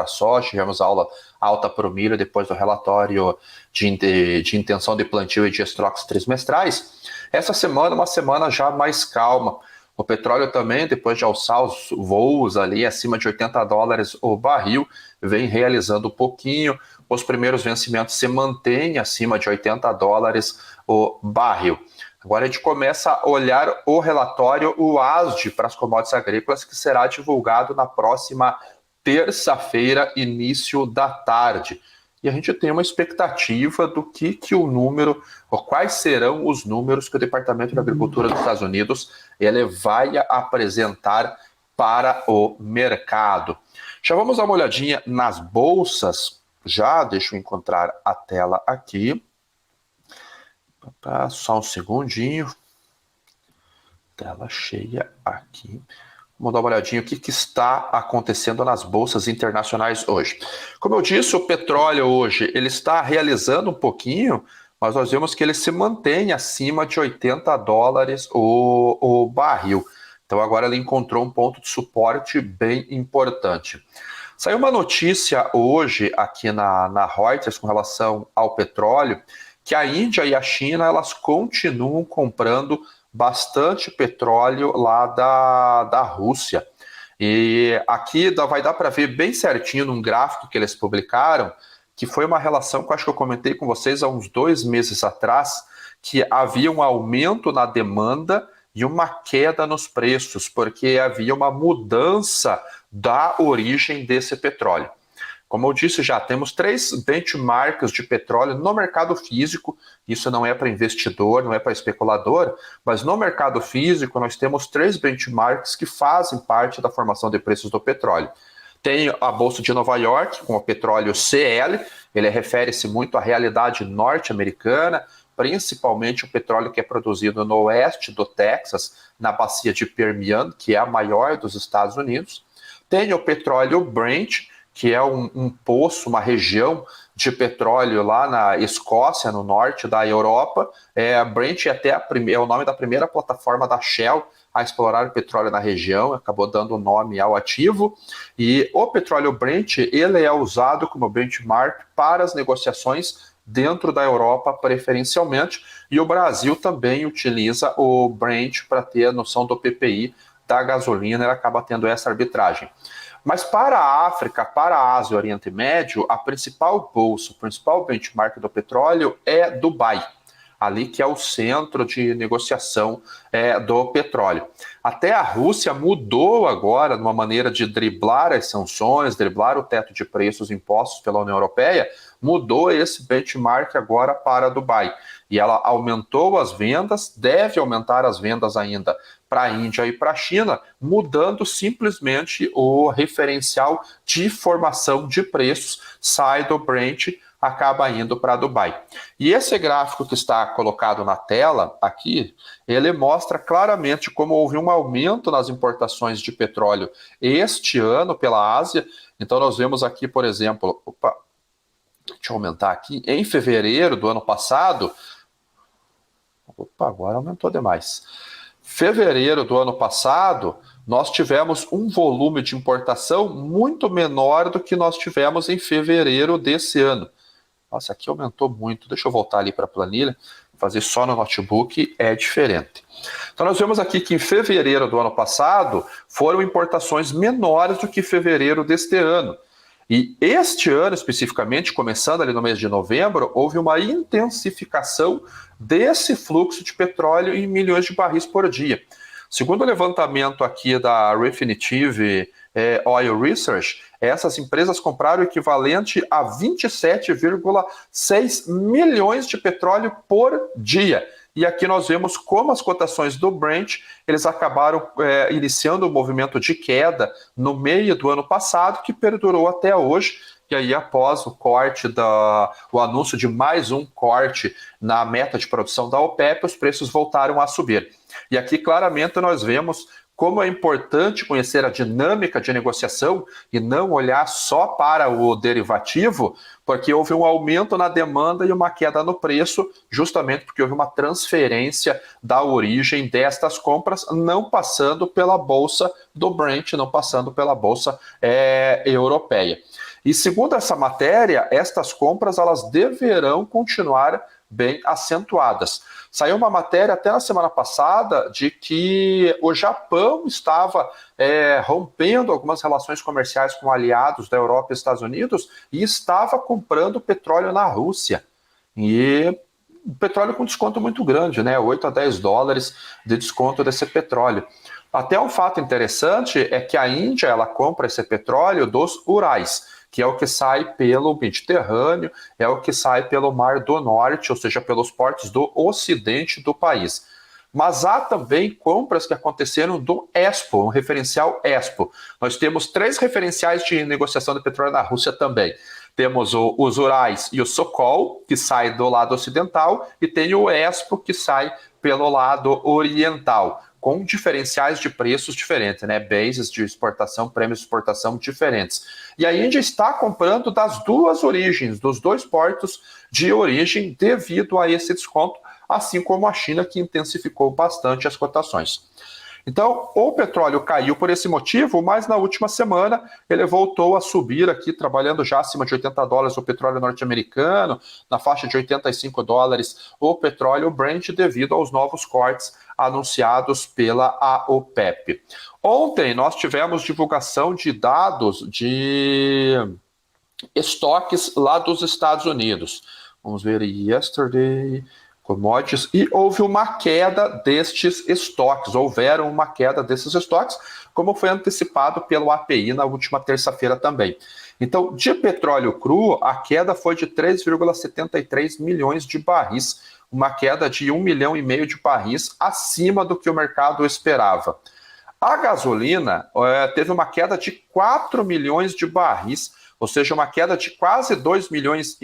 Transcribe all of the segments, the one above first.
para a soja, tivemos alta para o milho depois do relatório de intenção de plantio e de estoques trimestrais. Essa semana, uma semana já mais calma. O petróleo também, depois de alçar os voos ali acima de $80 o barril, vem realizando um pouquinho. Os primeiros vencimentos se mantêm acima de $80 o barril. Agora a gente começa a olhar o relatório, o ASD, para as commodities agrícolas, que será divulgado na próxima terça-feira, início da tarde. E a gente tem uma expectativa do que o número, ou quais serão os números que o Departamento de Agricultura dos Estados Unidos ele vai apresentar para o mercado. Já vamos dar uma olhadinha nas bolsas. Deixa eu encontrar a tela aqui. Só um segundinho. Tela cheia aqui. Vamos dar uma olhadinha o que está acontecendo nas bolsas internacionais hoje. Como eu disse, o petróleo hoje ele está realizando um pouquinho, mas nós vemos que ele se mantém acima de $80 o barril. Então agora ele encontrou um ponto de suporte bem importante. Saiu uma notícia hoje aqui na Reuters com relação ao petróleo, que a Índia e a China elas continuam comprando bastante petróleo lá da Rússia. E aqui vai dar para ver bem certinho num gráfico que eles publicaram, que foi uma relação que eu acho que eu comentei com vocês há uns 2 meses atrás, que havia um aumento na demanda e uma queda nos preços, porque havia uma mudança da origem desse petróleo. Como eu disse já, temos 3 benchmarks de petróleo no mercado físico, isso não é para investidor, não é para especulador, mas no mercado físico nós temos 3 benchmarks que fazem parte da formação de preços do petróleo. Tem a Bolsa de Nova York, com o petróleo CL, ele refere-se muito à realidade norte-americana, principalmente o petróleo que é produzido no oeste do Texas, na bacia de Permian, que é a maior dos Estados Unidos. Tem o petróleo Brent, que é um poço, uma região de petróleo lá na Escócia, no norte da Europa. Brent é o nome da primeira plataforma da Shell a explorar o petróleo na região, acabou dando o nome ao ativo. E o petróleo Brent ele é usado como benchmark para as negociações dentro da Europa preferencialmente, e o Brasil também utiliza o Brent para ter a noção do PPI da gasolina, ele acaba tendo essa arbitragem. Mas para a África, para a Ásia e Oriente Médio, a principal bolsa, o principal benchmark do petróleo é Dubai, ali que é o centro de negociação do petróleo. Até a Rússia mudou agora, numa maneira de driblar as sanções, driblar o teto de preços impostos pela União Europeia, mudou esse benchmark agora para Dubai. E ela aumentou as vendas, deve aumentar as vendas ainda para a Índia e para a China, mudando simplesmente o referencial de formação de preços, sai do Brent, acaba indo para Dubai. E esse gráfico que está colocado na tela aqui, ele mostra claramente como houve um aumento nas importações de petróleo este ano pela Ásia. Então nós vemos aqui, por exemplo, deixa eu aumentar aqui, em fevereiro do ano passado, agora aumentou demais. Fevereiro do ano passado, nós tivemos um volume de importação muito menor do que nós tivemos em fevereiro desse ano. Nossa, aqui aumentou muito. Deixa eu voltar ali para a planilha, fazer só no notebook é diferente. Então nós vemos aqui que em fevereiro do ano passado foram importações menores do que fevereiro deste ano. E este ano, especificamente, começando ali no mês de novembro, houve uma intensificação desse fluxo de petróleo em milhões de barris por dia. Segundo o levantamento aqui da Refinitiv Oil Research, essas empresas compraram o equivalente a 27,6 milhões de petróleo por dia. E aqui nós vemos como as cotações do Brent, eles acabaram iniciando um movimento de queda no meio do ano passado, que perdurou até hoje. E aí, após o corte, o anúncio de mais um corte na meta de produção da OPEP, os preços voltaram a subir. E aqui, claramente, nós vemos como é importante conhecer a dinâmica de negociação e não olhar só para o derivativo, porque houve um aumento na demanda e uma queda no preço, justamente porque houve uma transferência da origem destas compras, não passando pela bolsa do Brent, não passando pela bolsa europeia. E segundo essa matéria, estas compras elas deverão continuar bem acentuadas. Saiu uma matéria até na semana passada de que o Japão estava rompendo algumas relações comerciais com aliados da Europa e Estados Unidos e estava comprando petróleo na Rússia. E o petróleo com desconto muito grande, né? 8 a 10 dólares de desconto desse petróleo. Até um fato interessante é que a Índia ela compra esse petróleo dos Urais, que é o que sai pelo Mediterrâneo, é o que sai pelo Mar do Norte, ou seja, pelos portos do ocidente do país. Mas há também compras que aconteceram do Expo, um referencial Expo. Nós temos 3 referenciais de negociação de petróleo na Rússia também. Temos os Urais e o Sokol, que sai do lado ocidental, e tem o Expo, que sai pelo lado oriental, com diferenciais de preços diferentes, né? Bases de exportação, prêmios de exportação diferentes. E a Índia está comprando das duas origens, dos 2 portos de origem, devido a esse desconto, assim como a China, que intensificou bastante as cotações. Então, o petróleo caiu por esse motivo, mas na última semana ele voltou a subir aqui, trabalhando já acima de 80 dólares o petróleo norte-americano, na faixa de 85 dólares o petróleo Brent, devido aos novos cortes anunciados pela OPEP. Ontem nós tivemos divulgação de dados de estoques lá dos Estados Unidos. Vamos ver yesterday, commodities, e houve uma queda destes estoques, houveram uma queda desses estoques, como foi antecipado pelo API na última terça-feira também. Então, de petróleo cru, a queda foi de 3,73 milhões de barris, uma queda de 1,5 milhão de barris acima do que o mercado esperava. A gasolina teve uma queda de 4 milhões de barris, ou seja, uma queda de quase 2,5 milhões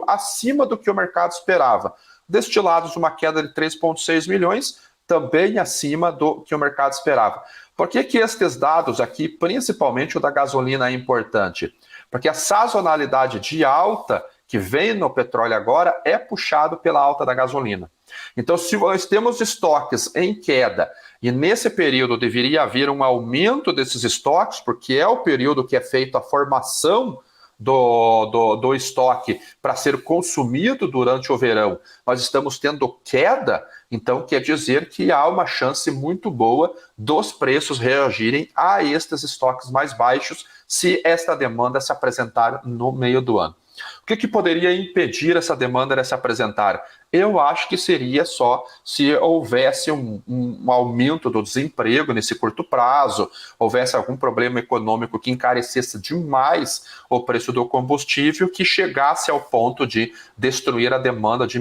acima do que o mercado esperava. Destilados, uma queda de 3,6 milhões, também acima do que o mercado esperava. Por que estes dados aqui, principalmente o da gasolina, é importante? Porque a sazonalidade de alta que vem no petróleo agora é puxado pela alta da gasolina. Então, se nós temos estoques em queda e nesse período deveria haver um aumento desses estoques, porque é o período que é feita a formação do estoque para ser consumido durante o verão, nós estamos tendo queda, então quer dizer que há uma chance muito boa dos preços reagirem a estes estoques mais baixos se esta demanda se apresentar no meio do ano. O que poderia impedir essa demanda de se apresentar? Eu acho que seria só se houvesse um aumento do desemprego nesse curto prazo, houvesse algum problema econômico que encarecesse demais o preço do combustível, que chegasse ao ponto de destruir a demanda, de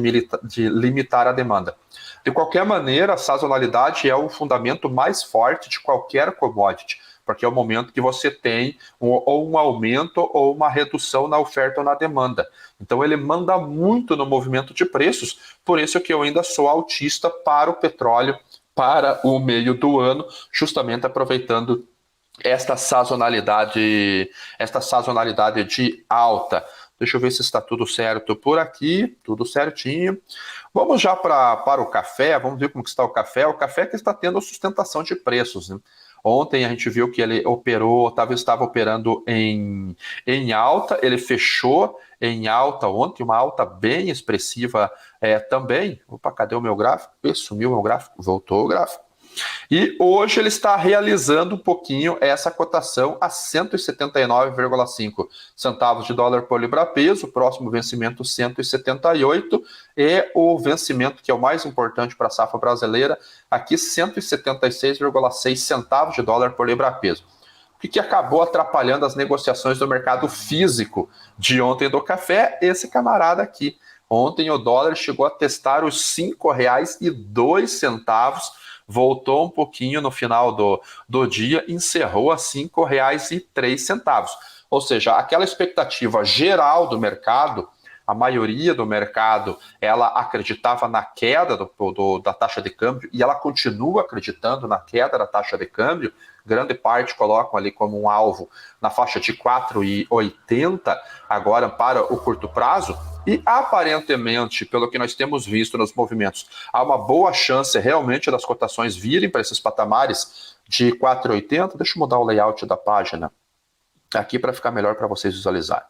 limitar a demanda. De qualquer maneira, a sazonalidade é o fundamento mais forte de qualquer commodity, porque é o momento que você tem ou um aumento ou uma redução na oferta ou na demanda. Então ele manda muito no movimento de preços, por isso que eu ainda sou altista para o petróleo para o meio do ano, justamente aproveitando esta sazonalidade de alta. Deixa eu ver se está tudo certo por aqui, tudo certinho. Vamos já para o café, vamos ver como que está o café. O café que está tendo sustentação de preços, né? Ontem a gente viu que ele estava operando em alta, ele fechou em alta ontem, uma alta bem expressiva também. Opa, cadê o meu gráfico? Sumiu o meu gráfico, voltou o gráfico. E hoje ele está realizando um pouquinho essa cotação a 179,5 centavos de dólar por libra-peso, próximo vencimento 178, e o vencimento, que é o mais importante para a safra brasileira, aqui 176,6 centavos de dólar por libra-peso. O que acabou atrapalhando as negociações do mercado físico de ontem do café? Esse camarada aqui. Ontem o dólar chegou a testar os R$ 5,02, voltou um pouquinho no final do dia, encerrou a R$ 5,03. Ou seja, aquela expectativa geral do mercado, a maioria do mercado, ela acreditava na queda da taxa de câmbio, e ela continua acreditando na queda da taxa de câmbio. Grande parte colocam ali como um alvo na faixa de 4,80 agora para o curto prazo. E aparentemente, pelo que nós temos visto nos movimentos, há uma boa chance realmente das cotações virem para esses patamares de 4,80. Deixa eu mudar o layout da página. aqui para ficar melhor para vocês visualizarem.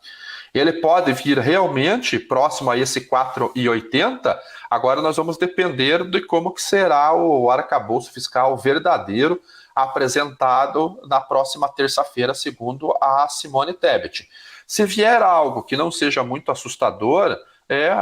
Ele pode vir realmente próximo a esse 4,80. Agora nós vamos depender de como que será o arcabouço fiscal verdadeiro apresentado na próxima terça-feira, segundo a Simone Tebet. Se vier algo que não seja muito assustador,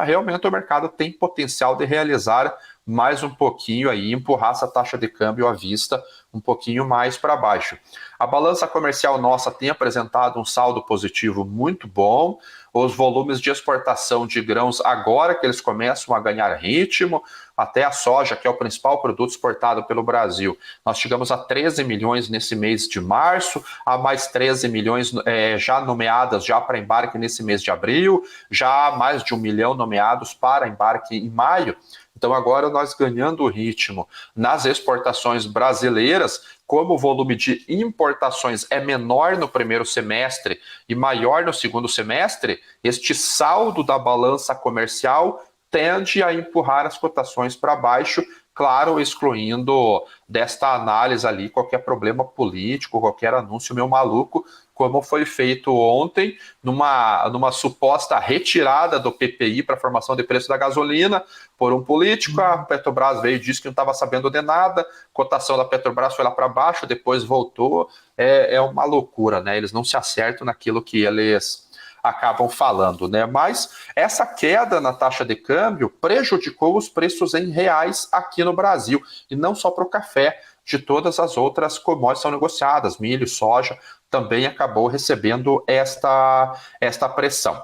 realmente o mercado tem potencial de realizar mais um pouquinho aí, empurrar essa taxa de câmbio à vista um pouquinho mais para baixo. A balança comercial nossa tem apresentado um saldo positivo muito bom. Os volumes de exportação de grãos, agora que eles começam a ganhar ritmo, até a soja, que é o principal produto exportado pelo Brasil, nós chegamos a 13 milhões nesse mês de março, a mais 13 milhões já nomeadas já para embarque nesse mês de abril, já há mais de 1 milhão nomeados para embarque em maio. Então agora nós ganhando ritmo nas exportações brasileiras, como o volume de importações é menor no primeiro semestre e maior no segundo semestre, este saldo da balança comercial tende a empurrar as cotações para baixo, claro, excluindo desta análise ali qualquer problema político, qualquer anúncio meio maluco, como foi feito ontem, numa suposta retirada do PPI para a formação de preço da gasolina por um político. A Petrobras veio e disse que não estava sabendo de nada, a cotação da Petrobras foi lá para baixo, depois voltou. É uma loucura, né? Eles não se acertam naquilo que eles acabam falando, né? Mas essa queda na taxa de câmbio prejudicou os preços em reais aqui no Brasil, e não só para o café, de todas as outras commodities são negociadas, milho, soja, também acabou recebendo esta pressão.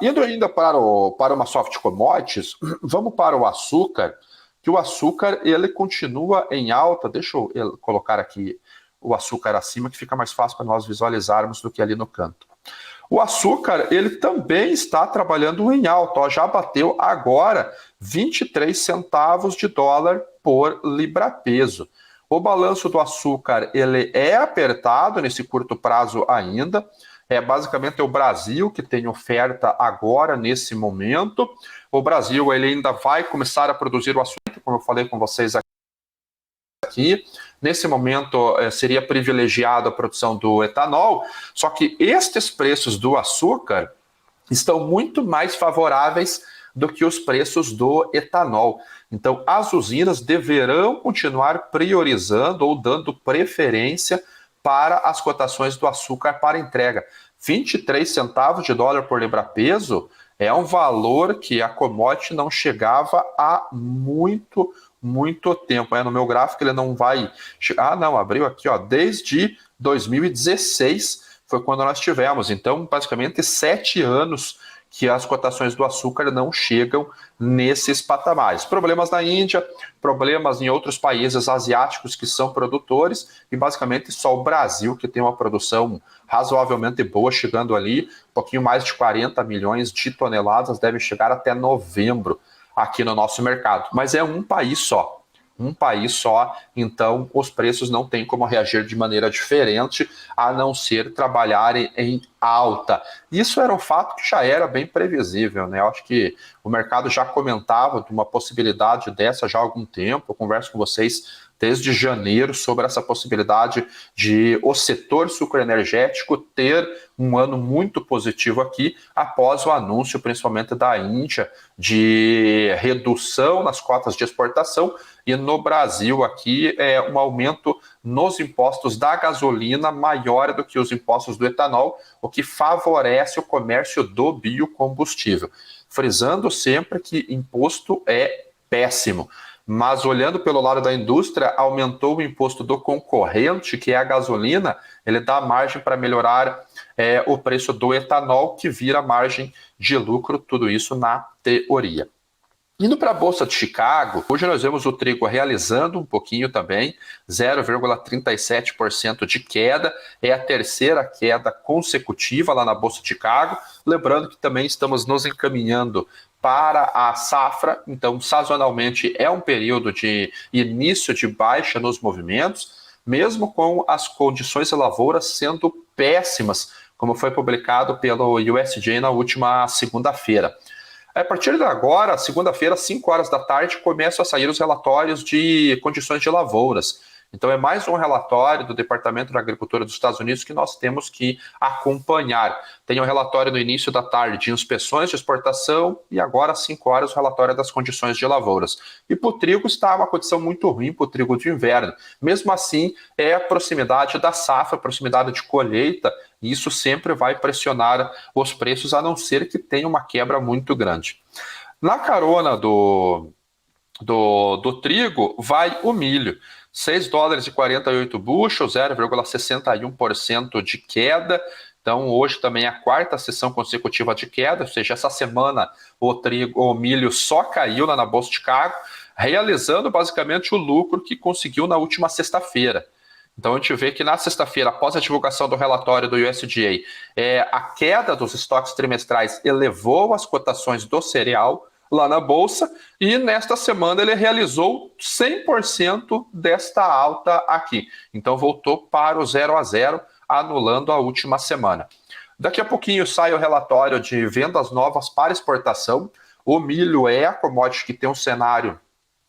Indo ainda para uma soft commodities, vamos para o açúcar, que o açúcar ele continua em alta. Deixa eu colocar aqui o açúcar acima, que fica mais fácil para nós visualizarmos do que ali no canto. O açúcar ele também está trabalhando em alta, já bateu agora 23 centavos de dólar por libra-peso. O balanço do açúcar ele é apertado nesse curto prazo ainda. Basicamente é o Brasil que tem oferta agora, nesse momento. O Brasil ele ainda vai começar a produzir o açúcar, como eu falei com vocês aqui. Nesse momento seria privilegiado a produção do etanol, só que estes preços do açúcar estão muito mais favoráveis do que os preços do etanol. Então, as usinas deverão continuar priorizando ou dando preferência para as cotações do açúcar para entrega. 23 centavos de dólar por libra-peso é um valor que a commodity não chegava há muito tempo. No meu gráfico ele não vai... não, abriu aqui, desde 2016 foi quando nós tivemos. Então, basicamente, 7 anos que as cotações do açúcar não chegam nesses patamares. Problemas na Índia, problemas em outros países asiáticos que são produtores, e basicamente só o Brasil que tem uma produção razoavelmente boa, chegando ali um pouquinho mais de 40 milhões de toneladas, deve chegar até novembro aqui no nosso mercado. Mas é um país só. Então os preços não têm como reagir de maneira diferente, a não ser trabalharem em alta. Isso era um fato que já era bem previsível, né? Eu acho que o mercado já comentava de uma possibilidade dessa já há algum tempo. Eu converso com vocês desde janeiro sobre essa possibilidade de o setor sucroenergético ter um ano muito positivo aqui, após o anúncio, principalmente da Índia, de redução nas cotas de exportação, e no Brasil aqui um aumento nos impostos da gasolina maior do que os impostos do etanol, o que favorece o comércio do biocombustível. Frisando sempre que imposto é péssimo. Mas olhando pelo lado da indústria, aumentou o imposto do concorrente, que é a gasolina, ele dá margem para melhorar o preço do etanol, que vira margem de lucro, tudo isso na teoria. Indo para a Bolsa de Chicago, hoje nós vemos o trigo realizando um pouquinho também, 0,37% de queda, é a terceira queda consecutiva lá na Bolsa de Chicago, lembrando que também estamos nos encaminhando para a safra, então sazonalmente é um período de início de baixa nos movimentos, mesmo com as condições de lavoura sendo péssimas, como foi publicado pelo USDA na última segunda-feira. A partir de agora, segunda-feira, às 5 horas da tarde, começam a sair os relatórios de condições de lavouras. Então é mais um relatório do Departamento da Agricultura dos Estados Unidos que nós temos que acompanhar. Tem um relatório no início da tarde de inspeções de exportação e agora às 5 horas o relatório das condições de lavouras. E para o trigo está uma condição muito ruim para o trigo de inverno. Mesmo assim, é a proximidade da safra, a proximidade de colheita, e isso sempre vai pressionar os preços, a não ser que tenha uma quebra muito grande. Na carona do trigo vai o milho. 6 dólares e 48 bushels, 0,61% de queda. Então, hoje também é a quarta sessão consecutiva de queda, ou seja, essa semana o milho só caiu lá na Bolsa de Chicago, realizando basicamente o lucro que conseguiu na última sexta-feira. Então, a gente vê que na sexta-feira, após a divulgação do relatório do USDA, a queda dos estoques trimestrais elevou as cotações do cereal lá na Bolsa, e nesta semana ele realizou 100% desta alta aqui. Então, voltou para o 0 a 0, anulando a última semana. Daqui a pouquinho sai o relatório de vendas novas para exportação. O milho é a commodity que tem um cenário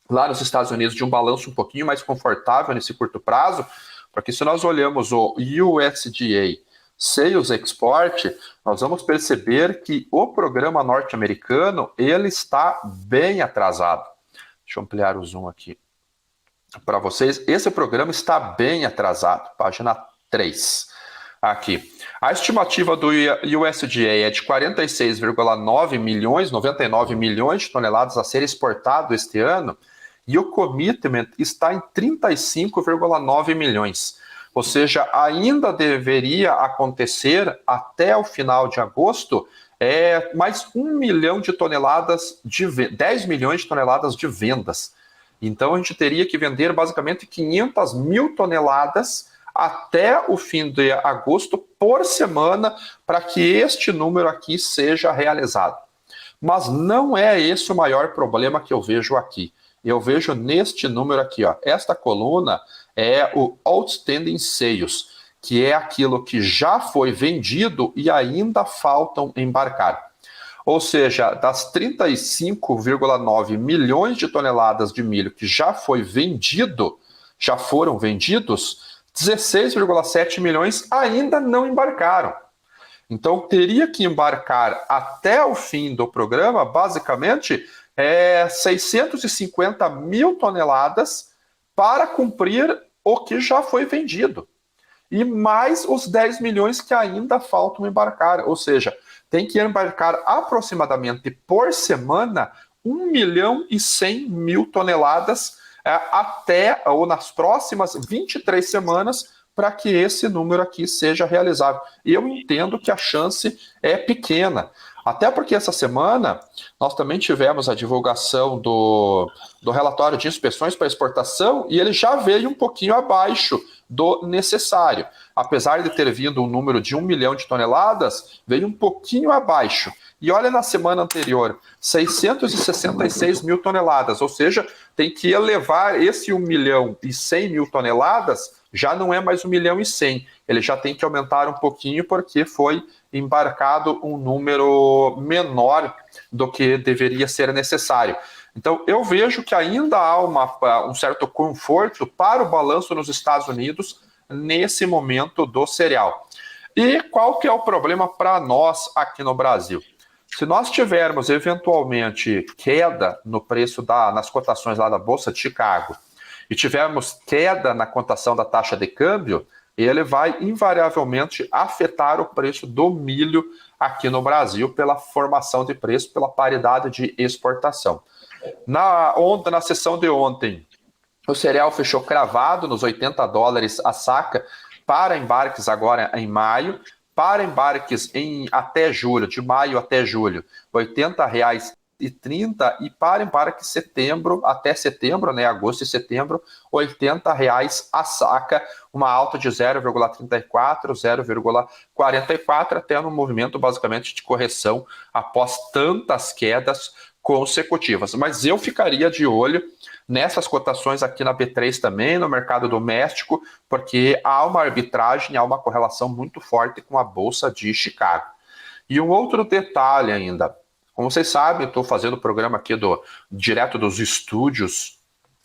lá nos Estados Unidos de um balanço um pouquinho mais confortável nesse curto prazo, porque se nós olhamos o USDA Sales Export, nós vamos perceber que o programa norte-americano ele está bem atrasado. Deixa eu ampliar o zoom aqui para vocês. Esse programa está bem atrasado, página 3. Aqui. A estimativa do USDA é de 46,9 milhões, 99 milhões de toneladas a ser exportado este ano, e o commitment está em 35,9 milhões. Ou seja, ainda deveria acontecer até o final de agosto mais 1 milhão de toneladas, 10 milhões de toneladas de vendas. Então a gente teria que vender basicamente 500 mil toneladas até o fim de agosto por semana para que este número aqui seja realizado. Mas não é esse o maior problema que eu vejo aqui. Eu vejo neste número aqui, ó, esta coluna é o Outstanding Sales, que é aquilo que já foi vendido e ainda faltam embarcar. Ou seja, das 35,9 milhões de toneladas de milho que já foram vendidos, 16,7 milhões ainda não embarcaram. Então, teria que embarcar até o fim do programa, basicamente, 650 mil toneladas para cumprir o que já foi vendido. E mais os 10 milhões que ainda faltam embarcar. Ou seja, tem que embarcar aproximadamente por semana 1 milhão e 100 mil toneladas até ou nas próximas 23 semanas para que esse número aqui seja realizado. E eu entendo que a chance é pequena. Até porque essa semana nós também tivemos a divulgação do relatório de inspeções para exportação e ele já veio um pouquinho abaixo do necessário. Apesar de ter vindo um número de 1 milhão de toneladas, veio um pouquinho abaixo. E olha na semana anterior, 666 mil toneladas, ou seja, tem que elevar esse 1 milhão e 100 mil toneladas, já não é mais 1 milhão e 100. Ele já tem que aumentar um pouquinho porque foi embarcado um número menor do que deveria ser necessário. Então, eu vejo que ainda há um certo conforto para o balanço nos Estados Unidos nesse momento do cereal. E qual que é o problema para nós aqui no Brasil? Se nós tivermos, eventualmente, queda no preço nas cotações lá da Bolsa de Chicago e tivermos queda na cotação da taxa de câmbio, ele vai invariavelmente afetar o preço do milho aqui no Brasil pela formação de preço, pela paridade de exportação. Na sessão de ontem, o cereal fechou cravado nos 80 dólares a saca para embarques agora em maio, para embarques até julho, de maio até julho, R$ 80,30 e para embarque até setembro, né, agosto e setembro, R$ 80,00 a saca, uma alta de 0,34, 0,44, até no movimento basicamente de correção após tantas quedas consecutivas. Mas eu ficaria de olho nessas cotações aqui na B3 também, no mercado doméstico, porque há uma arbitragem, há uma correlação muito forte com a Bolsa de Chicago. E um outro detalhe ainda, como vocês sabem, eu estou fazendo o programa aqui direto dos estúdios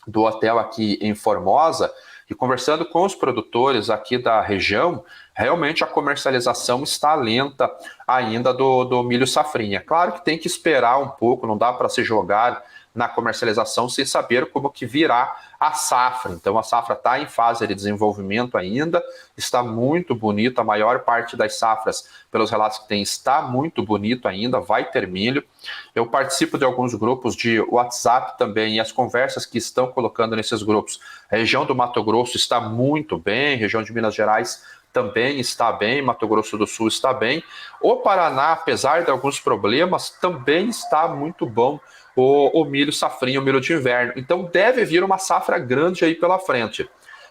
do hotel aqui em Formosa, E conversando com os produtores aqui da região, realmente a comercialização está lenta ainda do milho safrinha. Claro que tem que esperar um pouco, não dá para se jogar na comercialização sem saber como que virá a safra. Então a safra está em fase de desenvolvimento ainda, está muito bonita, a maior parte das safras, pelos relatos que tem, está muito bonito ainda, vai ter milho. Eu participo de alguns grupos de WhatsApp também, e as conversas que estão colocando nesses grupos, a região do Mato Grosso está muito bem, região de Minas Gerais também está bem, Mato Grosso do Sul está bem. O Paraná, apesar de alguns problemas, também está muito bom o milho safrinho, o milho de inverno. Então deve vir uma safra grande aí pela frente.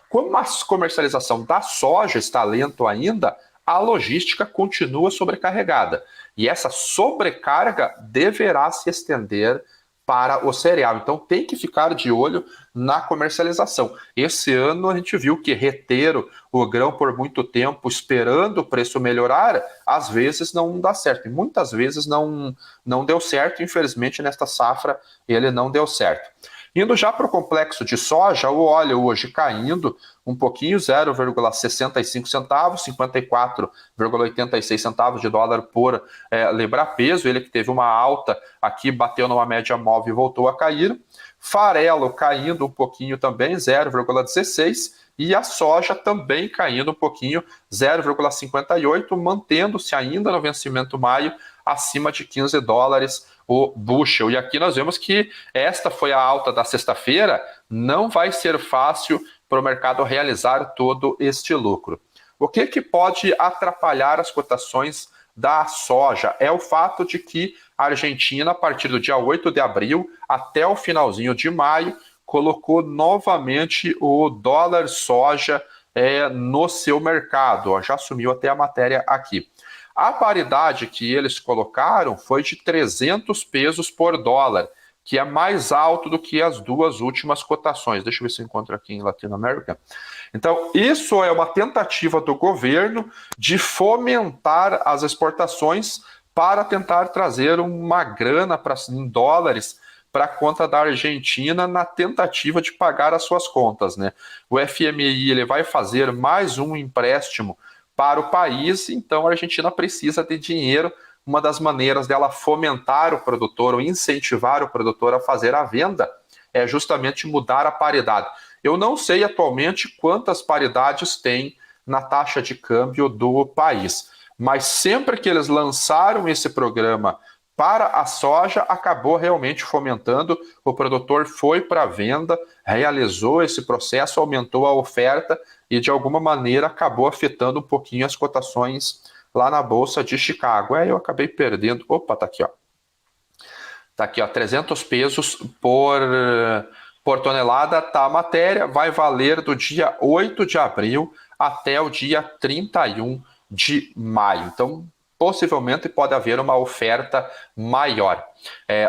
Como a comercialização da soja está lento ainda, a logística continua sobrecarregada. E essa sobrecarga deverá se estender para o cereal. Então tem que ficar de olho na comercialização. Esse ano a gente viu que reter o grão por muito tempo, esperando o preço melhorar, às vezes não dá certo. E muitas vezes não deu certo. Infelizmente, nesta safra, ele não deu certo. Indo já para o complexo de soja, o óleo hoje caindo um pouquinho, 0,65 centavos, 54,86 centavos de dólar por libra-peso. Ele que teve uma alta aqui, bateu numa média móvel e voltou a cair. Farelo caindo um pouquinho também, 0,16. E a soja também caindo um pouquinho, 0,58, mantendo-se ainda no vencimento maio acima de 15 dólares o bushel. E aqui nós vemos que esta foi a alta da sexta-feira, não vai ser fácil para o mercado realizar todo este lucro. O que pode atrapalhar as cotações da soja é o fato de que a Argentina, a partir do dia 8 de abril até o finalzinho de maio, colocou novamente o dólar soja no seu mercado. Já sumiu até a matéria aqui. A paridade que eles colocaram foi de 300 pesos por dólar, que é mais alto do que as duas últimas cotações. Deixa eu ver se eu encontro aqui em Latinoamérica. Então, isso é uma tentativa do governo de fomentar as exportações para tentar trazer uma grana em dólares para a conta da Argentina na tentativa de pagar as suas contas, né? O FMI ele vai fazer mais um empréstimo para o país, então a Argentina precisa de dinheiro. Uma das maneiras dela fomentar o produtor ou incentivar o produtor a fazer a venda é justamente mudar a paridade. Eu não sei atualmente quantas paridades tem na taxa de câmbio do país, mas sempre que eles lançaram esse programa para a soja, acabou realmente fomentando, o produtor foi para a venda, realizou esse processo, aumentou a oferta e de alguma maneira acabou afetando um pouquinho as cotações lá na Bolsa de Chicago. Eu acabei perdendo, opa, tá aqui, ó. Tá aqui, ó, 300 pesos por tonelada, tá a matéria, vai valer do dia 8 de abril até o dia 31 de maio. Então, possivelmente pode haver uma oferta maior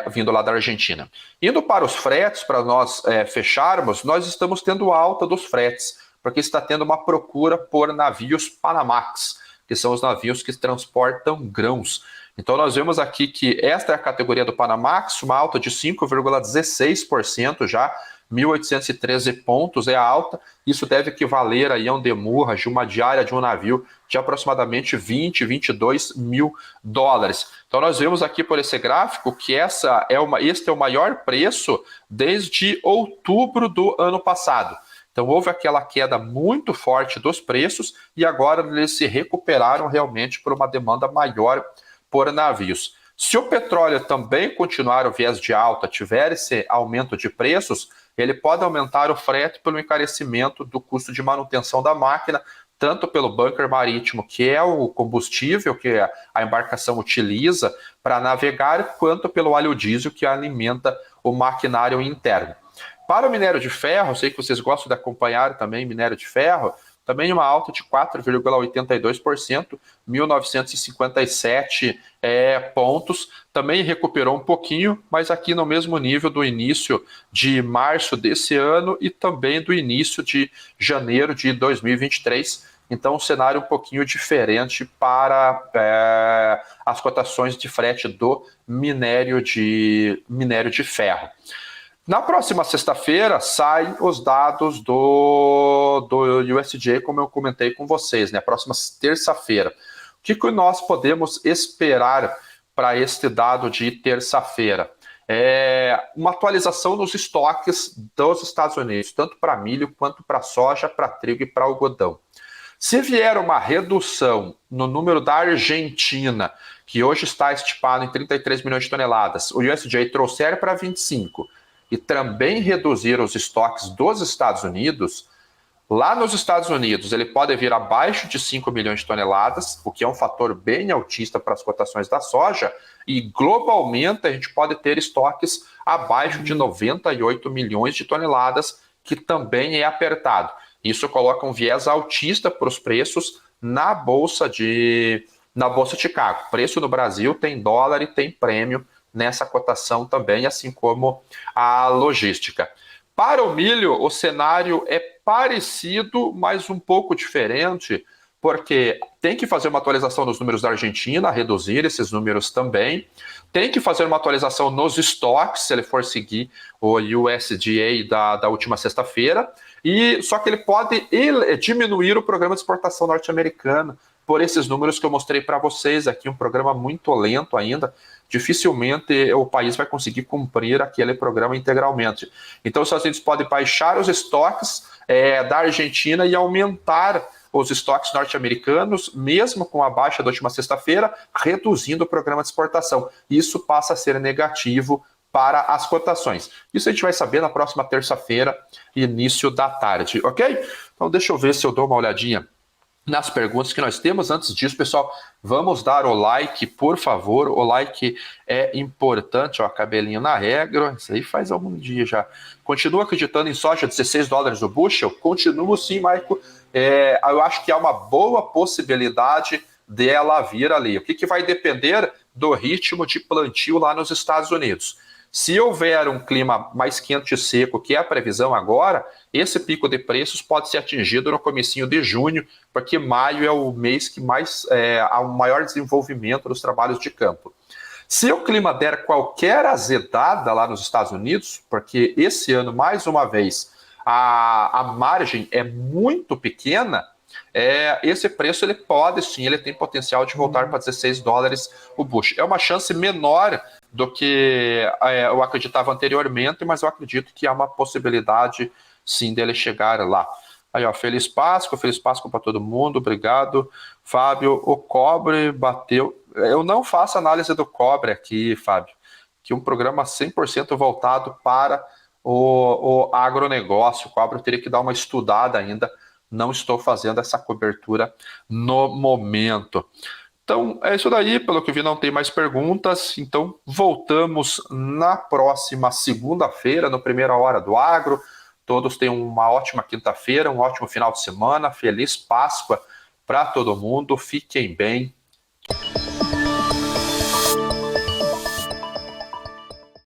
vindo lá da Argentina. Indo para os fretes, para nós fecharmos, nós estamos tendo alta dos fretes, porque está tendo uma procura por navios Panamax, que são os navios que transportam grãos. Então nós vemos aqui que esta é a categoria do Panamax, uma alta de 5,16% já, 1.813 pontos é a alta. Isso deve equivaler aí a um demurrage, uma diária de um navio de aproximadamente 22 mil dólares. Então nós vemos aqui por esse gráfico que este é o maior preço desde outubro do ano passado. Então houve aquela queda muito forte dos preços e agora eles se recuperaram realmente por uma demanda maior por navios. Se o petróleo também continuar o viés de alta, tiver esse aumento de preços, ele pode aumentar o frete pelo encarecimento do custo de manutenção da máquina, tanto pelo bunker marítimo, que é o combustível que a embarcação utiliza para navegar, quanto pelo óleo diesel que alimenta o maquinário interno. Para o minério de ferro, eu sei que vocês gostam de acompanhar também minério de ferro, também uma alta de 4,82%, 1.957 pontos, também recuperou um pouquinho, mas aqui no mesmo nível do início de março desse ano e também do início de janeiro de 2023. Então, um cenário um pouquinho diferente para as cotações de frete do minério de ferro. Na próxima sexta-feira saem os dados do USDA, como eu comentei com vocês, né? Próxima terça-feira. O que nós podemos esperar para este dado de terça-feira? Uma atualização nos estoques dos Estados Unidos, tanto para milho quanto para soja, para trigo e para algodão. Se vier uma redução no número da Argentina, que hoje está estimado em 33 milhões de toneladas, o USDA trouxer para 25 e também reduzir os estoques dos Estados Unidos, lá nos Estados Unidos ele pode vir abaixo de 5 milhões de toneladas, o que é um fator bem altista para as cotações da soja, e globalmente a gente pode ter estoques abaixo de 98 milhões de toneladas, que também é apertado. Isso coloca um viés altista para os preços na Bolsa de Chicago. Preço no Brasil tem dólar e tem prêmio nessa cotação também, assim como a logística. Para o milho, o cenário é parecido, mas um pouco diferente, porque tem que fazer uma atualização nos números da Argentina, reduzir esses números também. Tem que fazer uma atualização nos estoques, se ele for seguir o USDA da última sexta-feira. Só que ele pode diminuir o programa de exportação norte-americano por esses números que eu mostrei para vocês aqui, um programa muito lento ainda. Dificilmente o país vai conseguir cumprir aquele programa integralmente. Então, os Estados Unidos podem baixar os estoques da Argentina e aumentar os estoques norte-americanos, mesmo com a baixa da última sexta-feira, reduzindo o programa de exportação. Isso passa a ser negativo para as cotações. Isso a gente vai saber na próxima terça-feira, início da tarde, ok? Então, deixa eu ver se eu dou uma olhadinha nas perguntas que nós temos. Antes disso, pessoal, vamos dar o like, por favor. O like é importante, ó, cabelinho na regra. Isso aí faz algum dia já. Continua acreditando em soja $16 o bushel? Continuo sim, Maico. Eu acho que há uma boa possibilidade dela vir ali. O que vai depender do ritmo de plantio lá nos Estados Unidos. Se houver um clima mais quente e seco, que é a previsão agora, esse pico de preços pode ser atingido no comecinho de junho, porque maio é o mês que mais há um maior desenvolvimento dos trabalhos de campo. Se o clima der qualquer azedada lá nos Estados Unidos, porque esse ano, mais uma vez, a margem é muito pequena, esse preço ele pode sim, ele tem potencial de voltar para $16 o bushel. É uma chance menor do que eu acreditava anteriormente, mas eu acredito que há uma possibilidade sim dele chegar lá. Aí, ó, Feliz Páscoa para todo mundo, obrigado. Fábio, o cobre bateu. Eu não faço análise do cobre aqui, Fábio, que um programa 100% voltado para o agronegócio. O cobre eu teria que dar uma estudada ainda, não estou fazendo essa cobertura no momento. Então, é isso daí, pelo que vi não tem mais perguntas, então voltamos na próxima segunda-feira, no Primeira Hora do Agro. Todos tenham uma ótima quinta-feira, um ótimo final de semana, feliz Páscoa para todo mundo, fiquem bem